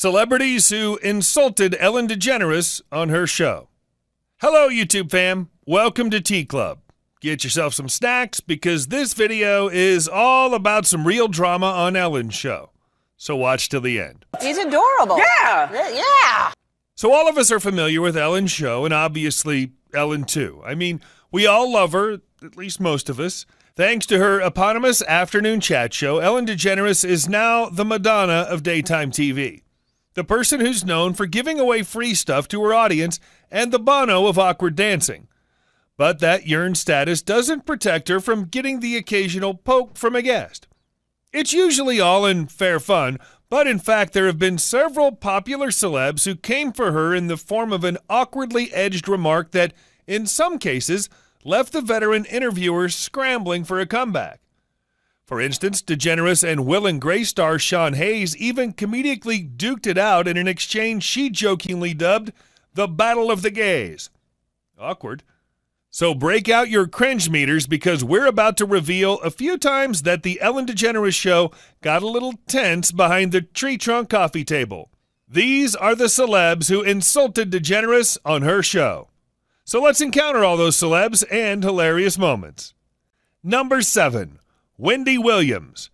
Celebrities who insulted Ellen DeGeneres on her show. Hello, YouTube fam. Welcome to Tea Club. Get yourself some snacks because this video is all about some real drama on Ellen's show. So watch till the end. He's adorable. Yeah. So all of us are familiar with Ellen's show and obviously Ellen too. I mean, we all love her, at least most of us. Thanks to her eponymous afternoon chat show, Ellen DeGeneres is now the Madonna of daytime TV. The person who's known for giving away free stuff to her audience and the Bono of awkward dancing. But that yearned status doesn't protect her from getting the occasional poke from a guest. It's usually all in fair fun, but in fact there have been several popular celebs who came for her in the form of an awkwardly edged remark that, in some cases, left the veteran interviewers scrambling for a comeback. For instance, DeGeneres and Will and Grace star Sean Hayes even comedically duked it out in an exchange she jokingly dubbed the Battle of the Gays. Awkward. So break out your cringe meters because we're about to reveal a few times that the Ellen DeGeneres Show got a little tense behind the tree trunk coffee table. These are the celebs who insulted DeGeneres on her show. So let's encounter all those celebs and hilarious moments. Number 7. Wendy Williams.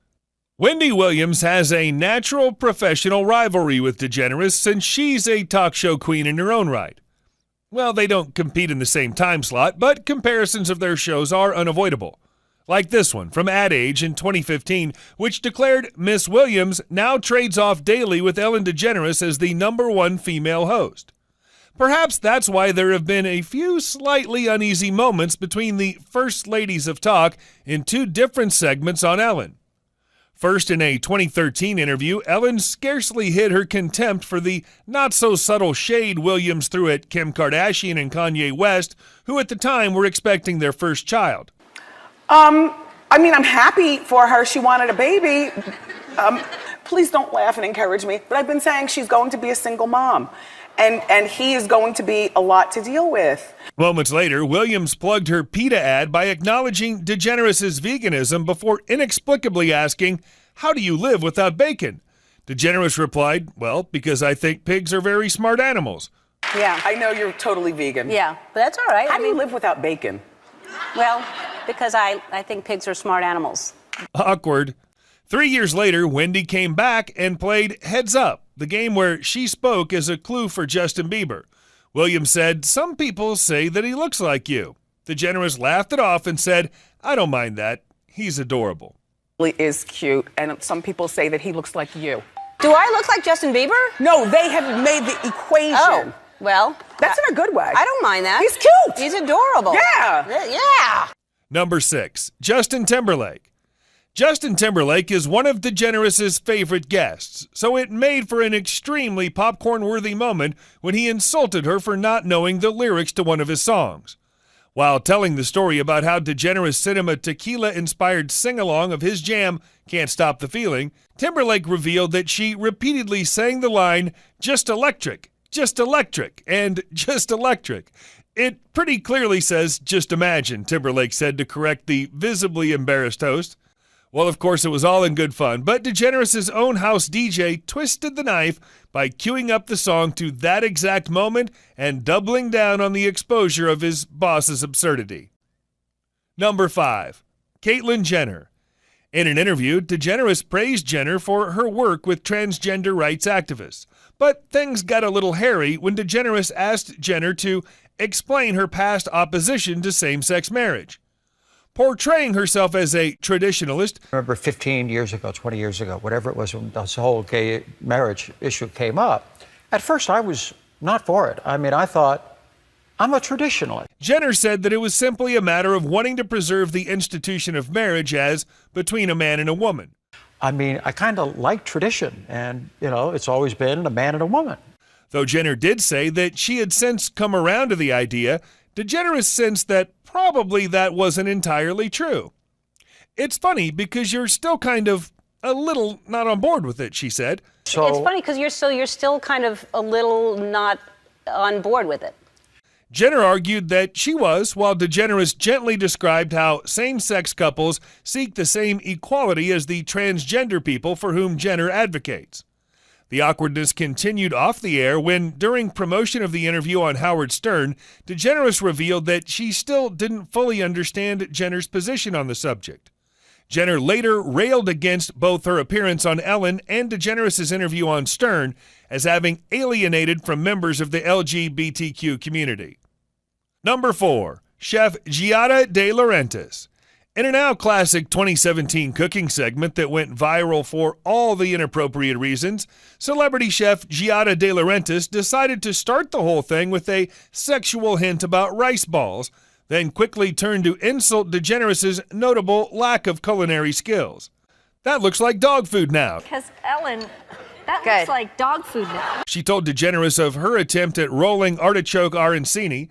Wendy Williams has a natural professional rivalry with DeGeneres since she's a talk show queen in her own right. Well, they don't compete in the same time slot, but comparisons of their shows are unavoidable. Like this one from Ad Age in 2015, which declared Miss Williams now trades off daily with Ellen DeGeneres as the #1 female host. Perhaps that's why there have been a few slightly uneasy moments between the First Ladies of Talk in two different segments on Ellen. First, in a 2013 interview, Ellen scarcely hid her contempt for the not-so-subtle shade Williams threw at Kim Kardashian and Kanye West, who at the time were expecting their first child. I'm happy for her. She wanted a baby. Please don't laugh and encourage me, but I've been saying she's going to be a single mom. And he is going to be a lot to deal with. Moments later, Williams plugged her PETA ad by acknowledging DeGeneres' veganism before inexplicably asking, "How do you live without bacon?" DeGeneres replied, "Well, because I think pigs are very smart animals." Yeah. I know you're totally vegan. Yeah, but that's all right. How do you live without bacon? Well, because I think pigs are smart animals. Awkward. 3 years later, Wendy came back and played Heads Up, the game where she spoke as a clue for Justin Bieber. Williams said, "Some people say that he looks like you." DeGeneres laughed it off and said, "I don't mind that. He's adorable." He is cute, and some people say that he looks like you. Do I look like Justin Bieber? No, they have made the equation. Oh, well. That's in a good way. I don't mind that. He's cute. He's adorable. Yeah. Number 6, Justin Timberlake. Justin Timberlake is one of DeGeneres' favorite guests, so it made for an extremely popcorn-worthy moment when he insulted her for not knowing the lyrics to one of his songs. While telling the story about how DeGeneres sent him a tequila-inspired sing-along of his jam, Can't Stop the Feeling, Timberlake revealed that she repeatedly sang the line, "Just electric, and just electric." It pretty clearly says, "Just imagine," Timberlake said to correct the visibly embarrassed host. Well, of course, it was all in good fun, but DeGeneres' own house DJ twisted the knife by queuing up the song to that exact moment and doubling down on the exposure of his boss's absurdity. Number 5, Caitlyn Jenner. In an interview, DeGeneres praised Jenner for her work with transgender rights activists. But things got a little hairy when DeGeneres asked Jenner to explain her past opposition to same-sex marriage. Portraying herself as a traditionalist. I remember 15 years ago, 20 years ago, whatever it was, when this whole gay marriage issue came up, at first I was not for it. I thought, I'm a traditionalist. Jenner said that it was simply a matter of wanting to preserve the institution of marriage as between a man and a woman. I kind of like tradition, and, it's always been a man and a woman. Though Jenner did say that she had since come around to the idea, DeGeneres sensed that probably that wasn't entirely true. "It's funny because you're still kind of a little not on board with it," she said. So it's funny because you're still kind of a little not on board with it. Jenner argued that she was, while DeGeneres gently described how same-sex couples seek the same equality as the transgender people for whom Jenner advocates. The awkwardness continued off the air when, during promotion of the interview on Howard Stern, DeGeneres revealed that she still didn't fully understand Jenner's position on the subject. Jenner later railed against both her appearance on Ellen and DeGeneres' interview on Stern as having alienated from members of the LGBTQ community. Number 4. Chef Giada de Laurentis. In a now classic 2017 cooking segment that went viral for all the inappropriate reasons, celebrity chef Giada de Laurentis decided to start the whole thing with a sexual hint about rice balls, then quickly turned to insult DeGeneres' notable lack of culinary skills. That looks like dog food now. Because Ellen, that Good. looks like dog food now. She told DeGeneres of her attempt at rolling artichoke arancini.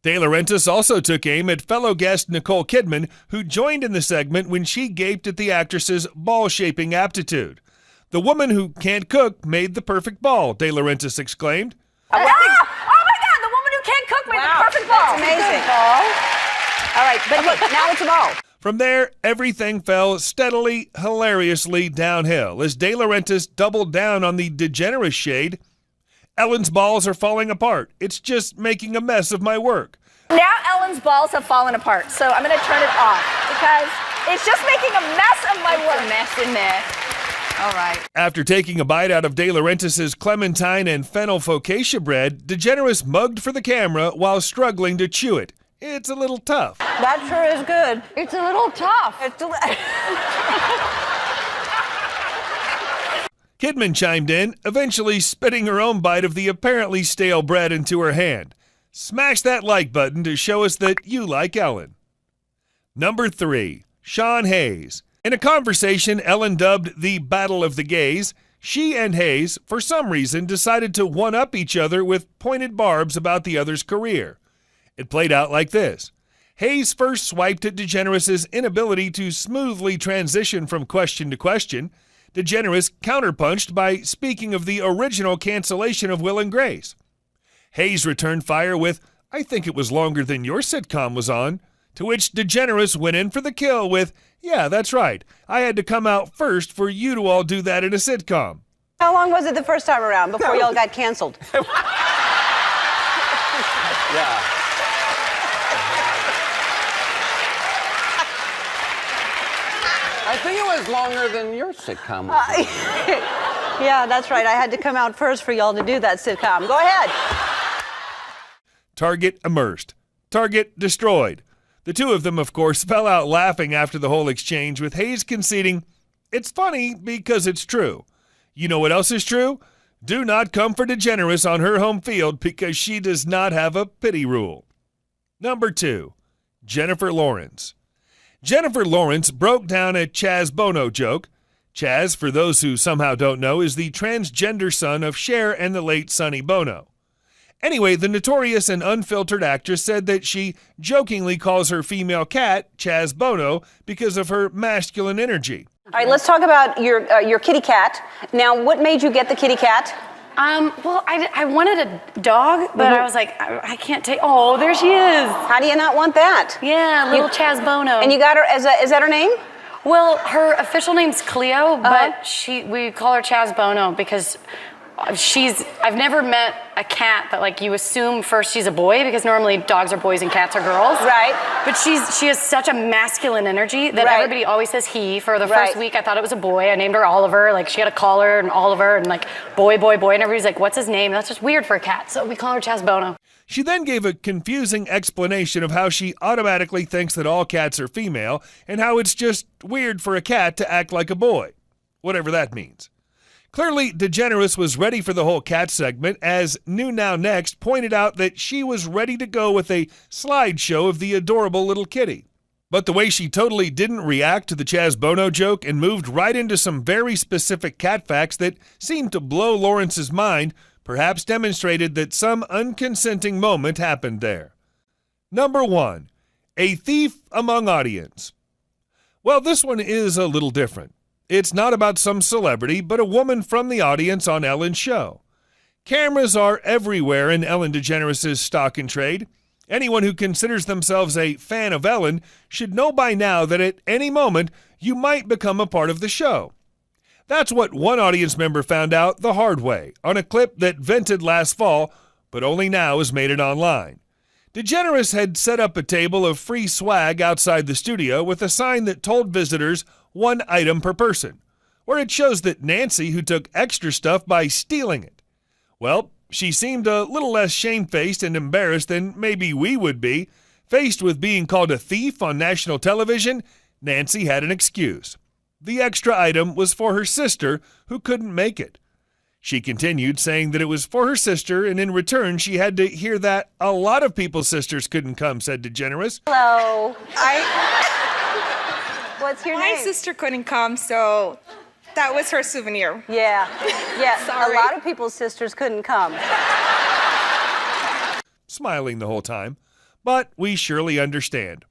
De Laurentis also took aim at fellow guest Nicole Kidman, who joined in the segment when she gaped at the actress's ball-shaping aptitude. The woman who can't cook made the perfect ball, De Laurentis exclaimed. Oh my God, the woman who can't cook made the perfect ball. That's amazing. All right, but look, now it's a ball. From there, everything fell steadily, hilariously downhill as De Laurentis doubled down on the DeGeneres shade. Ellen's balls are falling apart. It's just making a mess of my work. Now Ellen's balls have fallen apart, so I'm going to turn it off because it's just making a mess of my work. A mess in there. All right. After taking a bite out of De Laurentis' clementine and fennel focaccia bread, DeGeneres mugged for the camera while struggling to chew it. It's a little tough. That sure is good. It's a little tough. Kidman chimed in, eventually spitting her own bite of the apparently stale bread into her hand. Smash that like button to show us that you like Ellen. Number 3. Sean Hayes. In a conversation Ellen dubbed the Battle of the Gays, she and Hayes, for some reason, decided to one-up each other with pointed barbs about the other's career. It played out like this. Hayes first swiped at DeGeneres' inability to smoothly transition from question to question. DeGeneres counterpunched by speaking of the original cancellation of Will and Grace. Hayes returned fire with, "I think it was longer than your sitcom was on," to which DeGeneres went in for the kill with, "Yeah, that's right. I had to come out first for you to all do that in a sitcom." How long was it the first time around before y'all got canceled? Yeah. I think it was longer than your sitcom was. Yeah, that's right. I had to come out first for y'all to do that sitcom. Go ahead. Target immersed. Target destroyed. The two of them, of course, fell out laughing after the whole exchange, with Hayes conceding, "It's funny because it's true. You know what else is true? Do not come for DeGeneres on her home field because she does not have a pity rule." Number 2. Jennifer Lawrence. Jennifer Lawrence broke down a Chaz Bono joke. Chaz, for those who somehow don't know, is the transgender son of Cher and the late Sonny Bono. Anyway, the notorious and unfiltered actress said that she jokingly calls her female cat Chaz Bono because of her masculine energy. All right, let's talk about your kitty cat. Now, what made you get the kitty cat? Well, I wanted a dog, but I was like, I can't take. Oh, there she is. How do you not want that? Yeah, little Chaz Bono. And you got her is that her name? Well, her official name's Cleo, but we call her Chaz Bono because I've never met a cat that like you assume first she's a boy because normally dogs are boys and cats are girls. Right. But she has such a masculine energy that everybody always says he. For the first week I thought it was a boy. I named her Oliver. Like she had a collar and Oliver and like boy, and everybody's like, what's his name? That's just weird for a cat. So we call her Chaz Bono. She then gave a confusing explanation of how she automatically thinks that all cats are female and how it's just weird for a cat to act like a boy, whatever that means. Clearly, DeGeneres was ready for the whole cat segment, as New Now Next pointed out that she was ready to go with a slideshow of the adorable little kitty. But the way she totally didn't react to the Chaz Bono joke and moved right into some very specific cat facts that seemed to blow Lawrence's mind perhaps demonstrated that some unconsenting moment happened there. Number 1. A thief among audience. Well, this one is a little different. It's not about some celebrity, but a woman from the audience on Ellen's show. Cameras are everywhere in Ellen DeGeneres' stock and trade. Anyone who considers themselves a fan of Ellen should know by now that at any moment you might become a part of the show. That's what one audience member found out the hard way on a clip that vented last fall, but only now has made it online. DeGeneres had set up a table of free swag outside the studio with a sign that told visitors 1 item per person, where it shows that Nancy who took extra stuff by stealing it. Well, she seemed a little less shamefaced and embarrassed than maybe we would be. Faced with being called a thief on national television, Nancy had an excuse. The extra item was for her sister who couldn't make it. She continued, saying that it was for her sister, and in return she had to hear that a lot of people's sisters couldn't come, said DeGeneres. Hello. What's your My name? sister couldn't come, so that was her souvenir. Yeah. Yeah. Sorry. A lot of people's sisters couldn't come. Smiling the whole time. But we surely understand.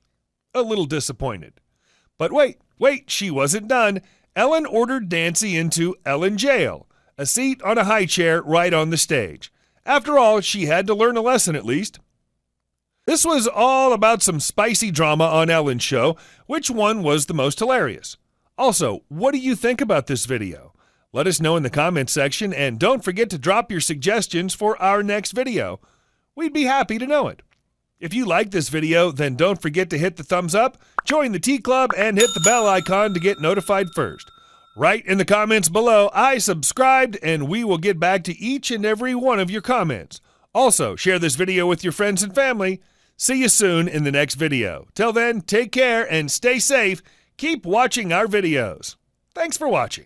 A little disappointed. But wait, she wasn't done. Ellen ordered Nancy into Ellen Jail, a seat on a high chair right on the stage. After all, she had to learn a lesson at least. This was all about some spicy drama on Ellen's show. Which one was the most hilarious? Also, what do you think about this video? Let us know in the comments section, and don't forget to drop your suggestions for our next video. We'd be happy to know it. If you like this video, then don't forget to hit the thumbs up, join the Tea Club, and hit the bell icon to get notified first. Write in the comments below, I subscribed, and we will get back to each and every one of your comments. Also, share this video with your friends and family. See you soon in the next video. Till then, take care and stay safe. Keep watching our videos. Thanks for watching.